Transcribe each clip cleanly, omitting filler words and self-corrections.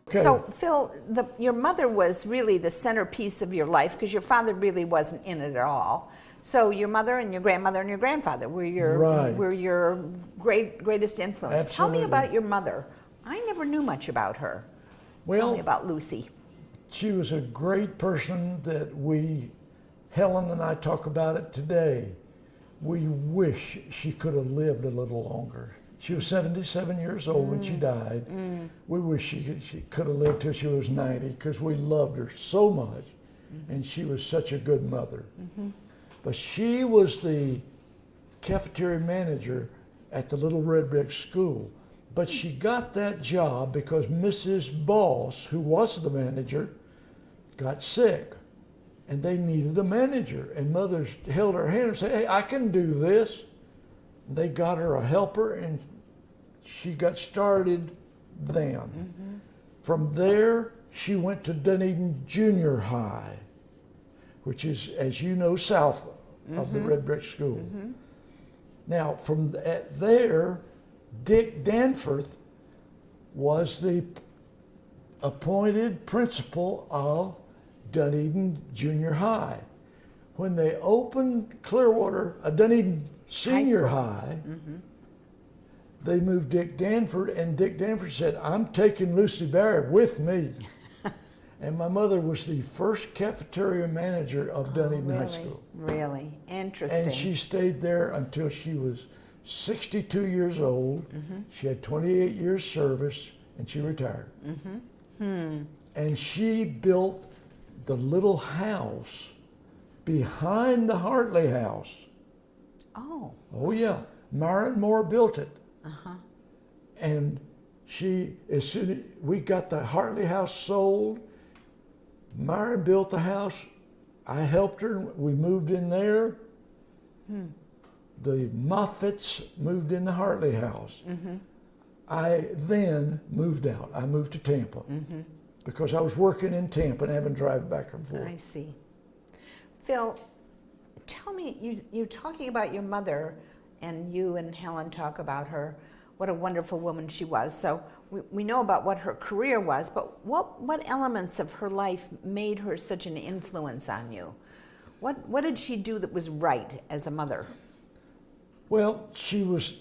Okay. So, Phil, your mother was really the centerpiece of your life because your father really wasn't in it at all. So your mother and your grandmother and your grandfather were your Right. greatest influence. Tell me Absolutely. about your mother. I never knew much about her. Tell me Well, about Lucy. she was a great person that Helen and I talk about it today. We wish she could have lived a little longer. She was 77 years old when she died. We wish she could have lived till she was 90 because we loved her so much. And she was such a good mother. But she was the cafeteria manager at the Little Red Brick School. But she got that job because Mrs. Boss, who was the manager, got sick. And they needed a manager. And Mother held her hand and said, "Hey, I can do this." And they got her a helper, and she got started then. From there, she went to Dunedin Junior High, which is, as you know, south of the Red Brick School. Now, from there, Dick Danforth was the appointed principal of Dunedin Junior High. When they opened Dunedin Senior High, they moved Dick Danforth, and Dick Danforth said, "I'm taking Lucy Barrett with me." And my mother was the first cafeteria manager of Dunedin High School. Really? Interesting. And she stayed there until she was 62 years old. She had 28 years service, and she retired. And she built the little house behind the Hartley house. Oh. Oh yeah, Myron Moore built it. And as soon as we got the Hartley house sold, Myron built the house. I helped her. We moved in there. The Moffats moved in the Hartley house. I then moved out. I moved to Tampa because I was working in Tampa and having to drive back and forth. I see. Phil, tell me, you're talking about your mother, and you and Helen talk about her, what a wonderful woman she was. So we know about what her career was, but what elements of her life made her such an influence on you? What did she do that was right as a mother? Well, she was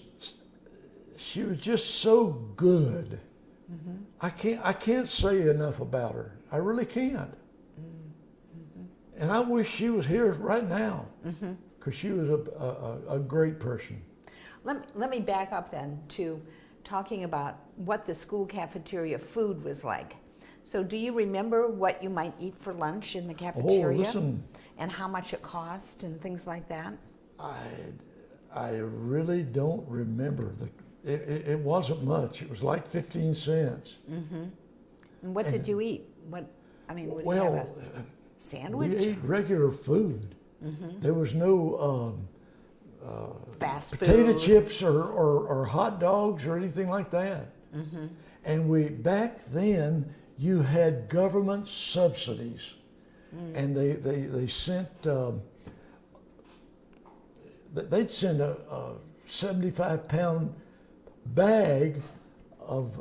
just so good. I can't say enough about her. I really can't. And I wish she was here right now because she was a great person. Let me back up then to talking about what the school cafeteria food was like. So do you remember what you might eat for lunch in the cafeteria? Oh, listen. And how much it cost and things like that? I really don't remember. It wasn't much. It was like 15 cents. And what did you eat? Would you have a sandwich? We ate regular food. There was no fast potato food. chips or hot dogs or anything like that. And back then you had government subsidies, and they sent they'd send a 75-pound bag of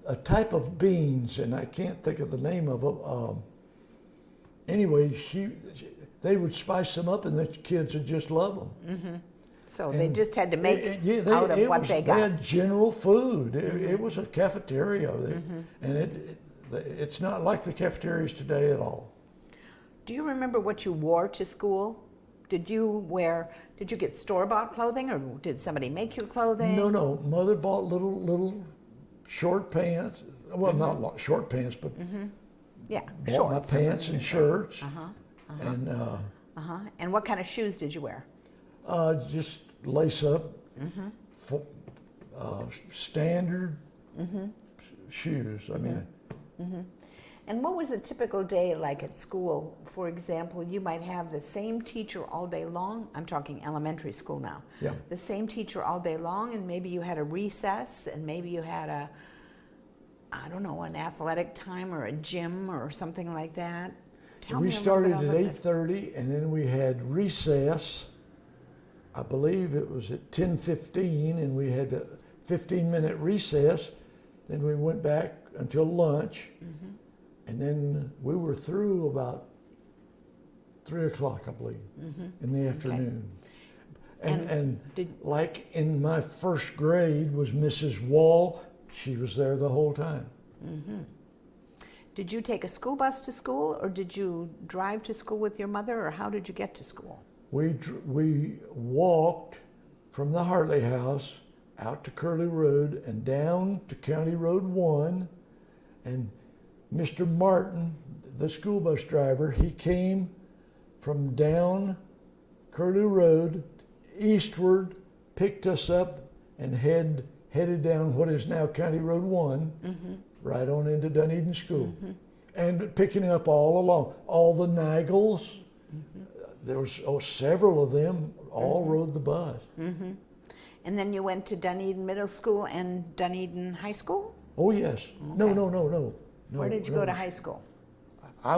a type of beans, and I can't think of the name of them. Anyway, they would spice them up, and the kids would just love them. So they just had to make out of what they got. They had general food. It was a cafeteria, and it's not like the cafeterias today at all. Do you remember what you wore to school? Did you get store-bought clothing, or did somebody make your clothing? No. Mother bought little short pants. Well, not short pants, but yeah, bought shorts. my pants and shirts. And what kind of shoes did you wear? Just lace up, standard shoes. I mean. And what was a typical day like at school? For example, you might have the same teacher all day long. I'm talking elementary school now. Yeah. The same teacher all day long, and maybe you had a recess, and maybe you had an athletic time or a gym or something like that. We started at 8:30, and then we had recess. I believe it was at 10:15, and we had a 15-minute recess, Then we went back until lunch, and then we were through about 3 o'clock, I believe, in the afternoon. And like in my first grade was Mrs. Wall. She was there the whole time. Did you take a school bus to school, or did you drive to school with your mother, or how did you get to school? We walked from the Hartley house out to Curlew Road and down to County Road 1. And Mr. Martin, the school bus driver, he came from down Curlew Road eastward, picked us up, and headed down what is now County Road 1, right on into Dunedin School. And picking up all along, all the Nigels, there was several of them, all rode the bus. And then you went to Dunedin Middle School and Dunedin High School? Oh, yes. Okay. No. Where did you go to high school? I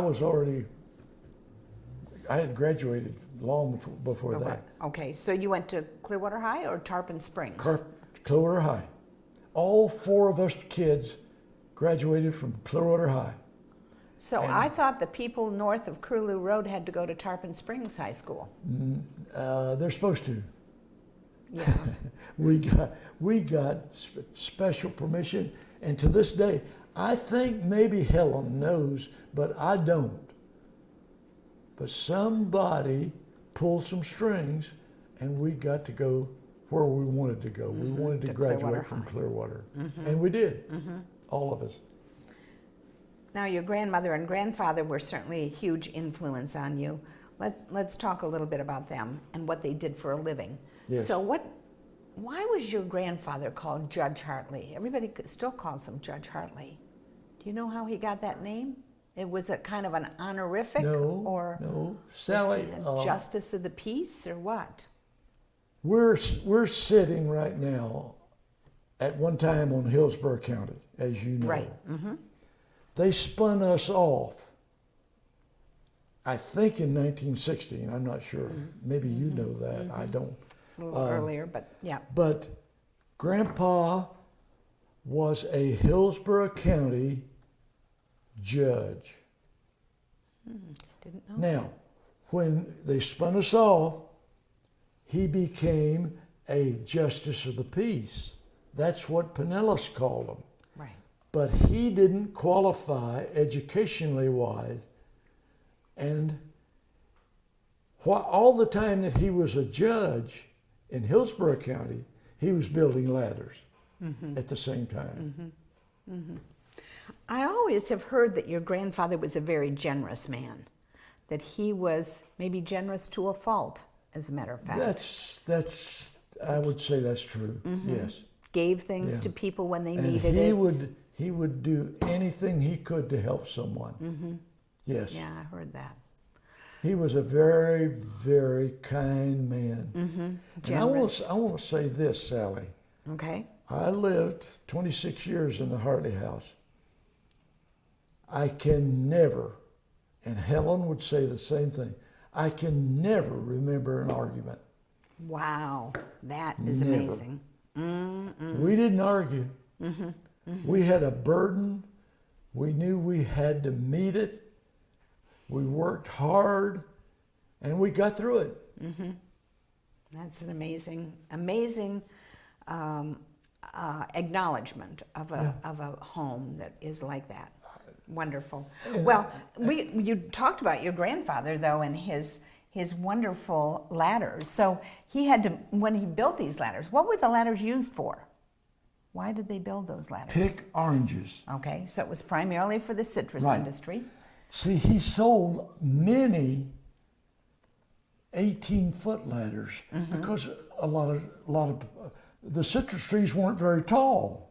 had graduated long before that. Okay, so you went to Clearwater High or Tarpon Springs? Clearwater High. All 4 of us kids graduated from Clearwater High. So I thought the people north of Curlew Road had to go to Tarpon Springs High School. They're supposed to. Yeah. we got special permission, and to this day, I think maybe Helen knows, but I don't. But somebody pulled some strings, and we got to go where we wanted to go. We wanted to graduate from Clearwater, and we did, all of us. Now, your grandmother and grandfather were certainly a huge influence on you. Let's talk a little bit about them and what they did for a living. Yes. So why was your grandfather called Judge Hartley? Everybody still calls him Judge Hartley. Do you know how he got that name? Was it kind of an honorific? No, Sally. Was he a justice of the peace or what? We're sitting right now at one time on Hillsborough County, as you know. Right. They spun us off, I think in 1960, I'm not sure. Maybe you know that, I don't. It's a little earlier, but yeah. But Grandpa was a Hillsborough County judge. Didn't know. Now, when they spun us off, he became a justice of the peace. That's what Pinellas called him. Right. But he didn't qualify educationally wise. And all the time that he was a judge in Hillsborough County, he was building ladders at the same time. I always have heard that your grandfather was a very generous man, that he was maybe generous to a fault, as a matter of fact. That's I would say that's true. Yes. Gave things to people when they needed it. He would do anything he could to help someone. Yes. Yeah, I heard that. He was a very, very kind man. And I want to say this, Sally. Okay. I lived 26 years in the Hartley house. I can never, and Helen would say the same thing, I can never remember an argument. Wow, that is Never. amazing. We didn't argue. We had a burden. We knew we had to meet it. We worked hard, and we got through it. That's an amazing acknowledgement of a home that is like that. Wonderful. Well, you talked about your grandfather though and his wonderful ladders. So he had to, when he built these ladders, what were the ladders used for? Why did they build those ladders? Pick oranges. Okay, so it was primarily for the citrus Right. industry. See, he sold many 18-foot ladders because a lot of the citrus trees weren't very tall.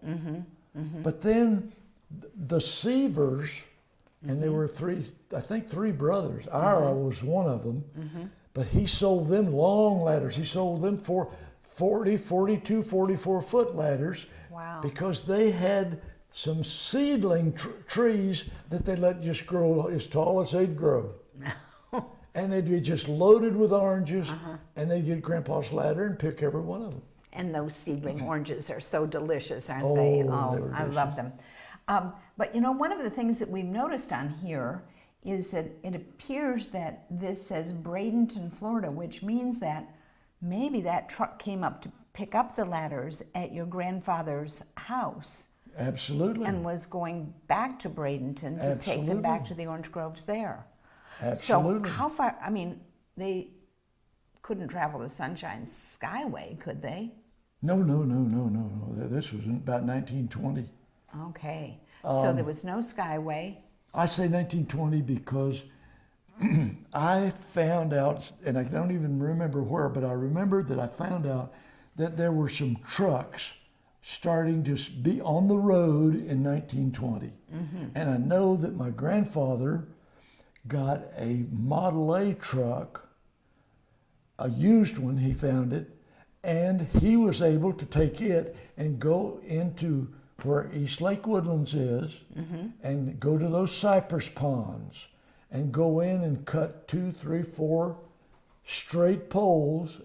But then the Seavers, and there were three brothers. Ira was one of them, but he sold them long ladders. He sold them for 40, 42, 44-foot ladders. Wow. Because they had some seedling trees that they let just grow as tall as they'd grow. And they'd be just loaded with oranges, and they'd get Grandpa's ladder and pick every one of them. And those seedling oranges are so delicious, aren't Oh, they? they Oh, were I love them. But you know, one of the things that we've noticed on here is that it appears that this says Bradenton, Florida, which means that maybe that truck came up to pick up the ladders at your grandfather's house. Absolutely. And was going back to Bradenton to take them back to the orange groves there. Absolutely. So how far, I mean, they couldn't travel the Sunshine Skyway, could they? No. This was about 1920. Okay. So there was no Skyway. I say 1920 because I found out, and I don't even remember where, but I remember that I found out that there were some trucks starting to be on the road in 1920. And I know that my grandfather got a Model A truck, a used one, he found it, and he was able to take it and go into where East Lake Woodlands is and go to those cypress ponds and go in and cut 2, 3, 4 straight poles.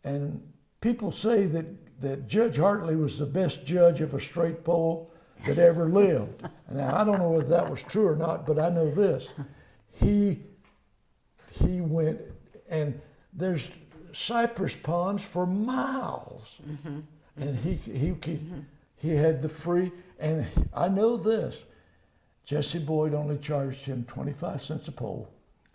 And people say that Judge Hartley was the best judge of a straight pole that ever lived. Now, I don't know whether that was true or not, but I know this. He went, and there's cypress ponds for miles. And he had the free, and I know this, Jesse Boyd only charged him 25 cents a pole.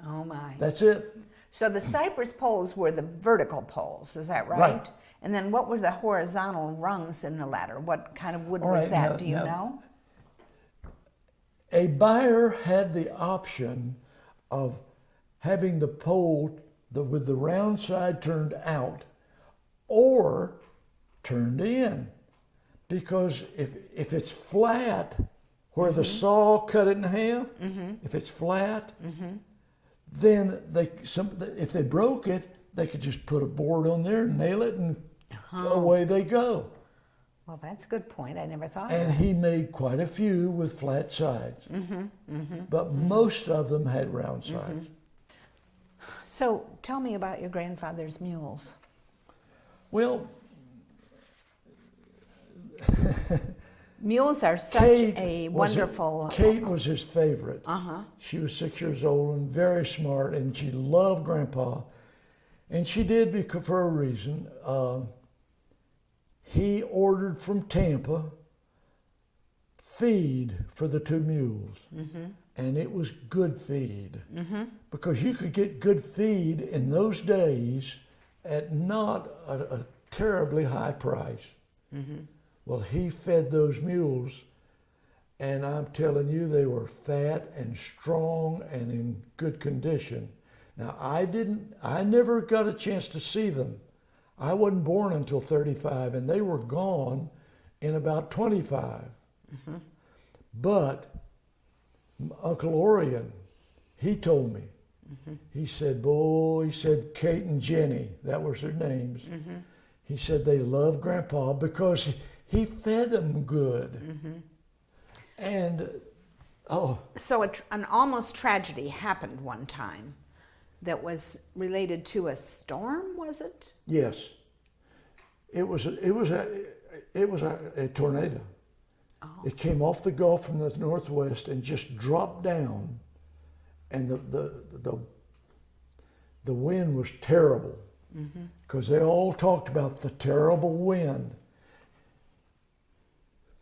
Oh my. That's it. So the cypress poles were the vertical poles, is that right? Right. And then what were the horizontal rungs in the ladder? What kind of wood All was right, that? now- Do you now- know? A buyer had the option of having the pole with the round side turned out or turned in. Because if it's flat, where the saw cut it in half, if it's flat, then if they broke it, they could just put a board on there, nail it, and away they go. Well, that's a good point. I never thought of And that. he made quite a few with flat sides, but most of them had round sides. So tell me about your grandfather's mules. Well, Mules are such a wonderful... Kate was his favorite. Uh-huh. She was 6 years old and very smart, and she loved Grandpa. And she did because for a reason. He ordered from Tampa feed for the 2 mules. And it was good feed. Because you could get good feed in those days at not a terribly high price. Well, he fed those mules, and I'm telling you, they were fat and strong and in good condition. Now, I never got a chance to see them. I wasn't born until 35, and they were gone in about 25. But Uncle Orion, he told me, he said, boy, he said, Kate and Jenny, that was their names. He said they loved Grandpa because he fed them good. And, So an almost tragedy happened one time that was related to a storm, was it? yes, it was a tornado. It came off the Gulf from the northwest and just dropped down, and the wind was terrible because they all talked about the terrible wind.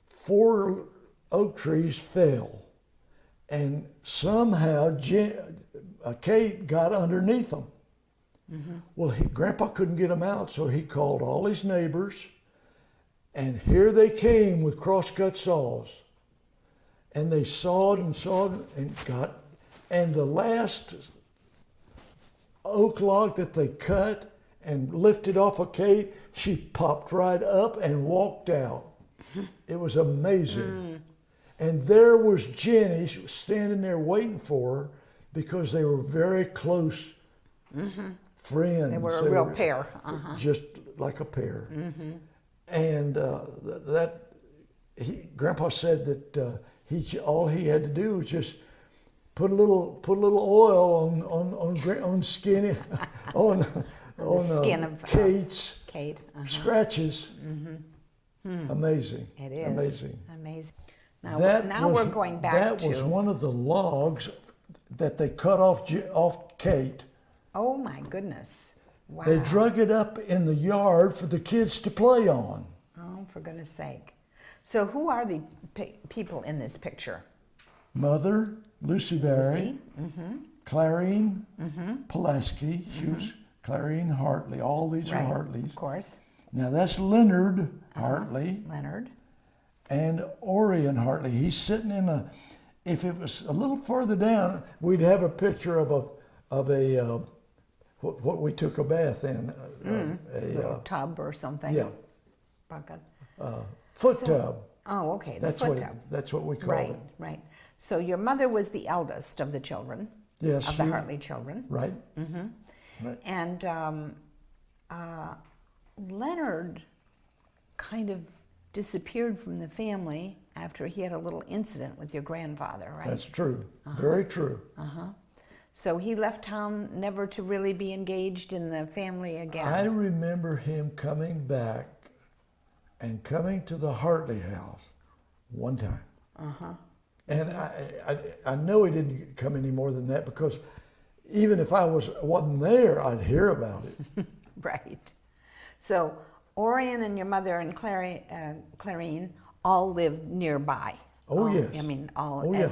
4 oak trees fell, and somehow Kate got underneath them. Well, Grandpa couldn't get them out, so he called all his neighbors, and here they came with crosscut saws, and they sawed and and the last oak log that they cut and lifted off of Kate, she popped right up and walked out. It was amazing. And there was Jenny standing there waiting for her because they were very close friends. They were a real pair. Just like a pair. And Grandpa said that all he had to do was just put a little oil on Skinny on Oh the no, skin of Kate's Kate. scratches. Amazing. It is amazing. Amazing. Now, That we're going back that to. was one of the logs that they cut off Kate. Oh my goodness! Wow. They drug it up in the yard for the kids to play on. Oh, for goodness sake! So, who are the people in this picture? Mother, Lucy Berry, Lucy. Clarine Pulaski. She was Clarine Hartley. All these are Hartleys. Of course. Now that's Leonard Hartley Leonard. and Orion Hartley. He's sitting in a. If it was a little further down, we'd have a picture of a what we took a bath in. Little tub or something. Yeah. Bucket. Foot tub. Oh, okay. The That's foot what tub. that's what we call it. Right. So your mother was the eldest of the children. Yes. Of the Hartley children. Right. Right. And Leonard kind of disappeared from the family after he had a little incident with your grandfather, right? That's true. Very true. So he left town never to really be engaged in the family again. I remember him coming back and coming to the Hartley house one time. And I know he didn't come any more than that because even if I wasn't there, I'd hear about it. Right. So Orion and your mother and Clarine all lived nearby. Oh, yes. I mean,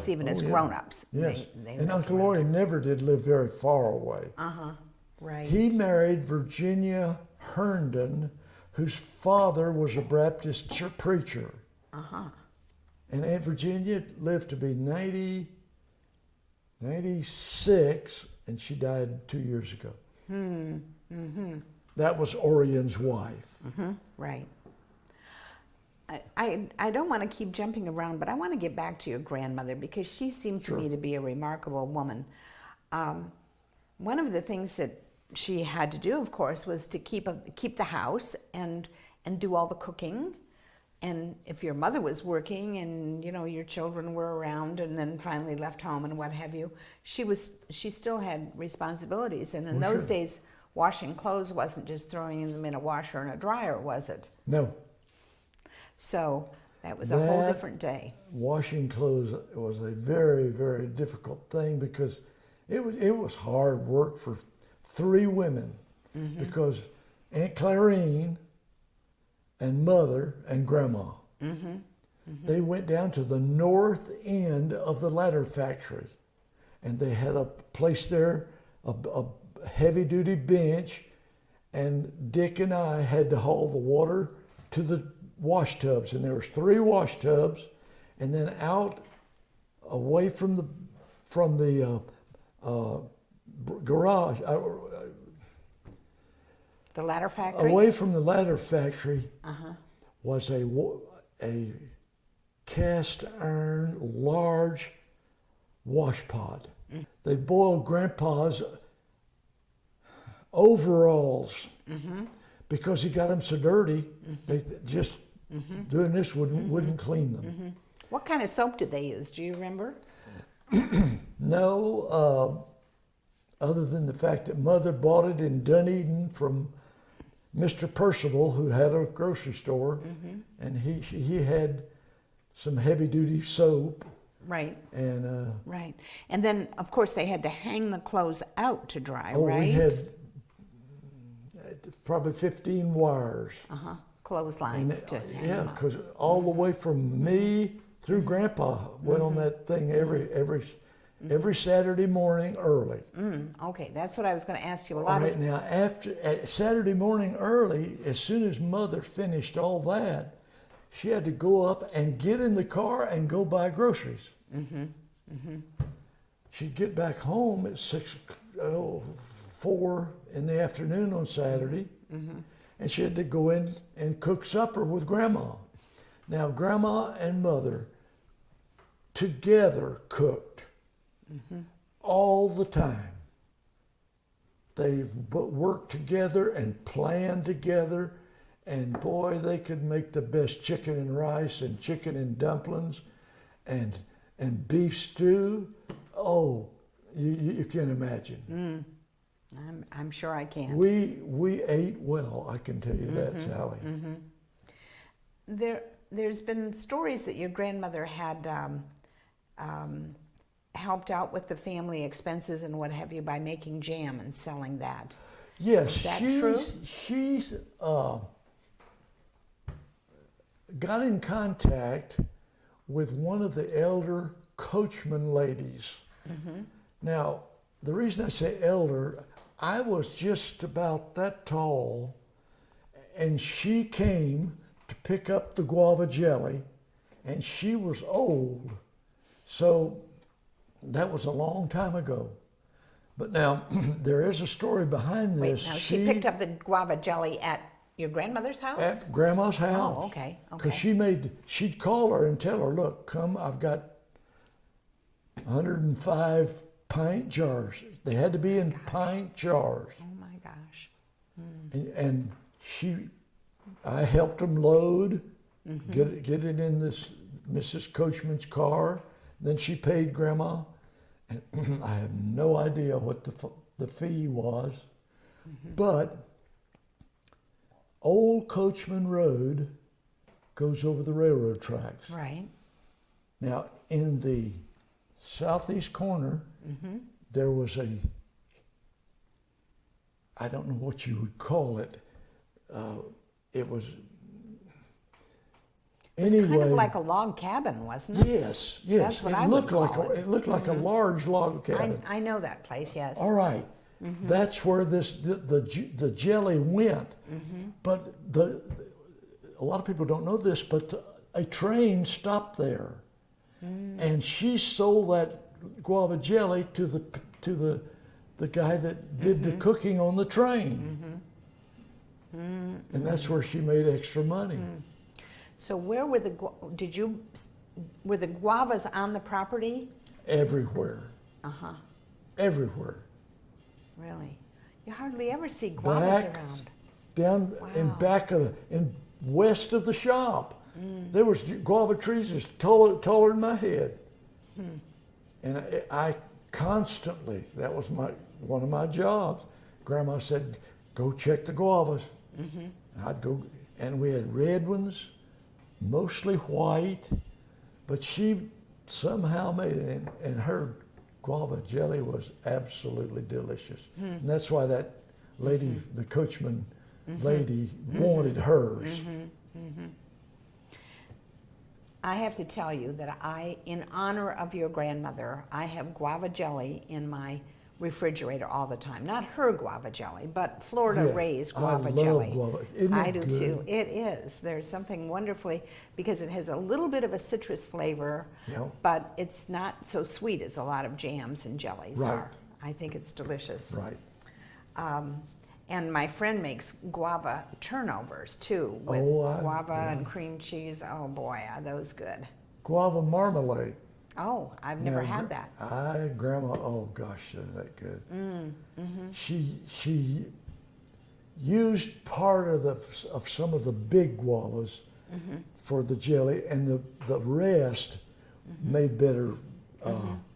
even as yeah. grown-ups. Yes. They And lived Uncle around. Orion never did live very far away. Right. He married Virginia Herndon, whose father was a Baptist preacher. And Aunt Virginia lived to be 96, and she died 2 years ago. That was Orion's wife. Right. I don't want to keep jumping around, but I want to get back to your grandmother because she seemed to me to be a remarkable woman. One of the things that she had to do, of course, was to keep the house and do all the cooking. And if your mother was working and your children were around and then finally left home and what have you, she still had responsibilities. And in those days, washing clothes wasn't just throwing them in a washer and a dryer, was it? No. So that was a whole different day. Washing clothes was a very, very difficult thing because it was hard work for 3 women because Aunt Clarine and Mother and Grandma, they went down to the north end of the ladder factory and they had a place there, a heavy-duty bench, and Dick and I had to haul the water to the wash tubs, and there was 3 wash tubs, and then out away from the garage, The ladder factory? away from the ladder factory was a cast iron large wash pod. They boiled Grandpa's overalls because he got them so dirty. They just doing this wouldn't clean them. What kind of soap did they use? Do you remember? No, other than the fact that Mother bought it in Dunedin from Mr. Percival, who had a grocery store, and he had some heavy duty soap. Right. And Right. And then, of course, they had to hang the clothes out to dry, right? we had probably 15 wires. Clotheslines to hang Yeah, them up. because all the way from me through Grandpa went on that thing every Saturday morning early. Okay, that's what I was going to ask you. A All lot right, of now at Saturday morning early, as soon as Mother finished all that, she had to go up and get in the car and go buy groceries. She'd get back home at 4 in the afternoon on Saturday, and she had to go in and cook supper with Grandma. Now, Grandma and Mother together cooked all the time. They worked together and planned together, and boy, they could make the best chicken and rice and chicken and dumplings and beef stew. Oh, you can't imagine. I'm sure I can. We ate well, I can tell you that, Sally. There's been stories that your grandmother had helped out with the family expenses and what have you by making jam and selling that. Yes, Is that true? She's got in contact with one of the elder coachman ladies. Now, the reason I say elder, I was just about that tall, and she came to pick up the guava jelly, and she was old. So that was a long time ago. But now, there is a story behind this. Wait, now she picked up the guava jelly at your grandmother's house? At Grandma's house. Oh, okay. Because she'd call her and tell her, look, come, I've got 105 pint jars. They had to be in pint jars. Oh my gosh. And I helped them load, get it in this Mrs. Coachman's car. Then she paid Grandma. And I have no idea what the fee was. But Old Coachman Road goes over the railroad tracks. Right. Now, in the southeast corner, there was I don't know what you would call it. It was, anyway. Kind of like a log cabin, wasn't it? Yes. That's what it I would looked like call it. It looked like a large log cabin. I know that place, yes. All right. That's where the jelly went. But a lot of people don't know this, but a train stopped there, and she sold that guava jelly to the guy that did the cooking on the train, and that's where she made extra money. So where were were the guavas on the property? Everywhere. Everywhere. Really? You hardly ever see guavas around. Down in west of the shop. There was guava trees just taller than my head. And I constantly, that was one of my jobs. Grandma said, go check the guavas. And I'd go, and we had red ones, mostly white, but she somehow made it, and her guava jelly was absolutely delicious. And that's why that lady, the coachman lady, wanted hers. I have to tell you that in honor of your grandmother, I have guava jelly in my refrigerator all the time. Not her guava jelly, but Florida raised guava jelly. I love guava. Isn't I it do good? too. It is. There's something wonderfully, because it has a little bit of a citrus flavor, but it's not so sweet as a lot of jams and jellies are. I think it's delicious. Right. And my friend makes guava turnovers too, with guava and cream cheese. Oh boy, are those good. Guava marmalade. Oh, I've never had that. Grandma, oh gosh, they're that good. She used part of some of the big guavas for the jelly, and the rest made better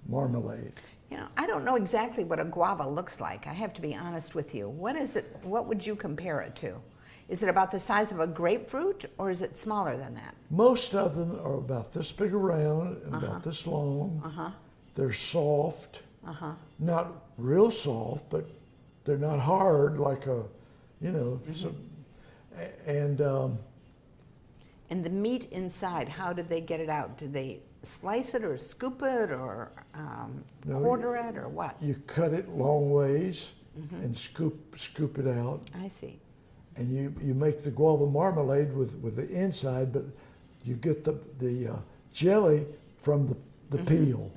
marmalade. You know, I don't know exactly what a guava looks like. I have to be honest with you. What is it? What would you compare it to? Is it about the size of a grapefruit, or is it smaller than that? Most of them are about this big around and about this long. They're soft, not real soft, but they're not hard like a, and the meat inside, how did they get it out? Did they slice it or scoop it or quarter it or what? You cut it long ways and scoop it out. I see. And you make the guava marmalade with the inside, but you get the jelly from the peel.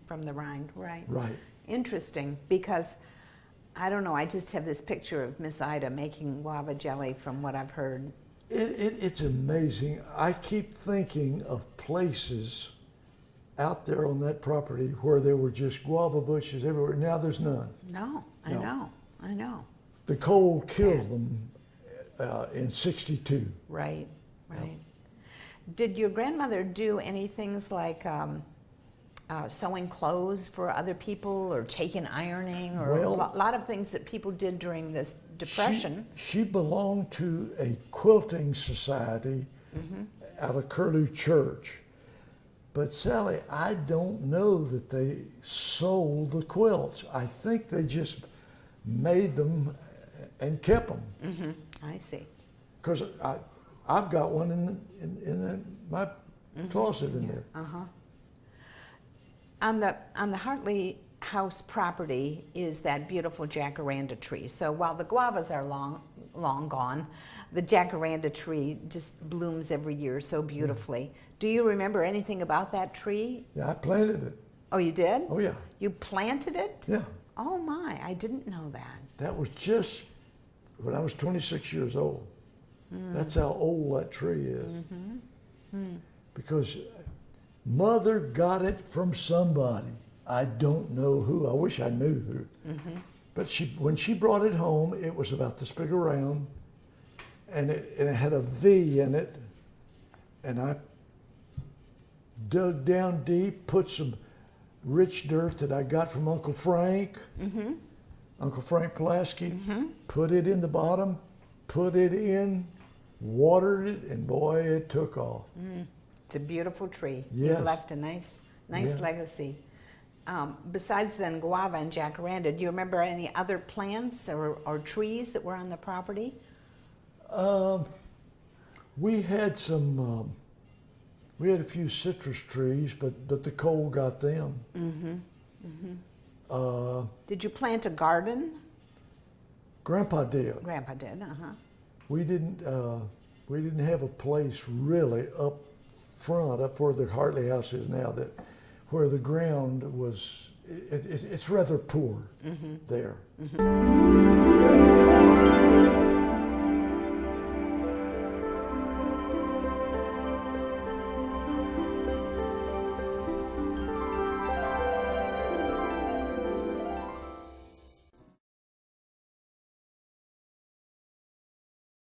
From the rind, right. Right. Interesting, because I don't know, I just have this picture of Miss Ida making guava jelly from what I've heard. It's amazing. I keep thinking of places out there on that property where there were just guava bushes everywhere. Now there's none. No, I know. The cold killed them in '62. Right. Did your grandmother do any things like sewing clothes for other people or taking ironing or Well, a lot of things that people did during this Depression. She belonged to a quilting society out of Curlew Church. But Sally, I don't know that they sold the quilts. I think they just made them and kept them. I see. Because I've got one in my closet in there. On the Hartley house property is that beautiful jacaranda tree. So while the guavas are long gone, the jacaranda tree just blooms every year so beautifully. Do you remember anything about that tree? Yeah, I planted it. Oh, you did? Oh, yeah. You planted it? Yeah. Oh my, I didn't know that. That was just when I was 26 years old. That's how old that tree is. Because Mother got it from somebody. I don't know who. I wish I knew who. But when she brought it home, it was about this big around, and it had a V in it. And I dug down deep, put some rich dirt that I got from Uncle Frank, Uncle Frank Pulaski, put it in the bottom, put it in, watered it, and boy, it took off. It's a beautiful tree. Yes. You've left a nice legacy. Besides then guava and jacaranda, do you remember any other plants or trees that were on the property? We had some. We had a few citrus trees, but the cold got them. Did you plant a garden? Grandpa did. Grandpa did, We didn't have a place really up front, up where the Hartley house is now, where the ground was. It's rather poor there.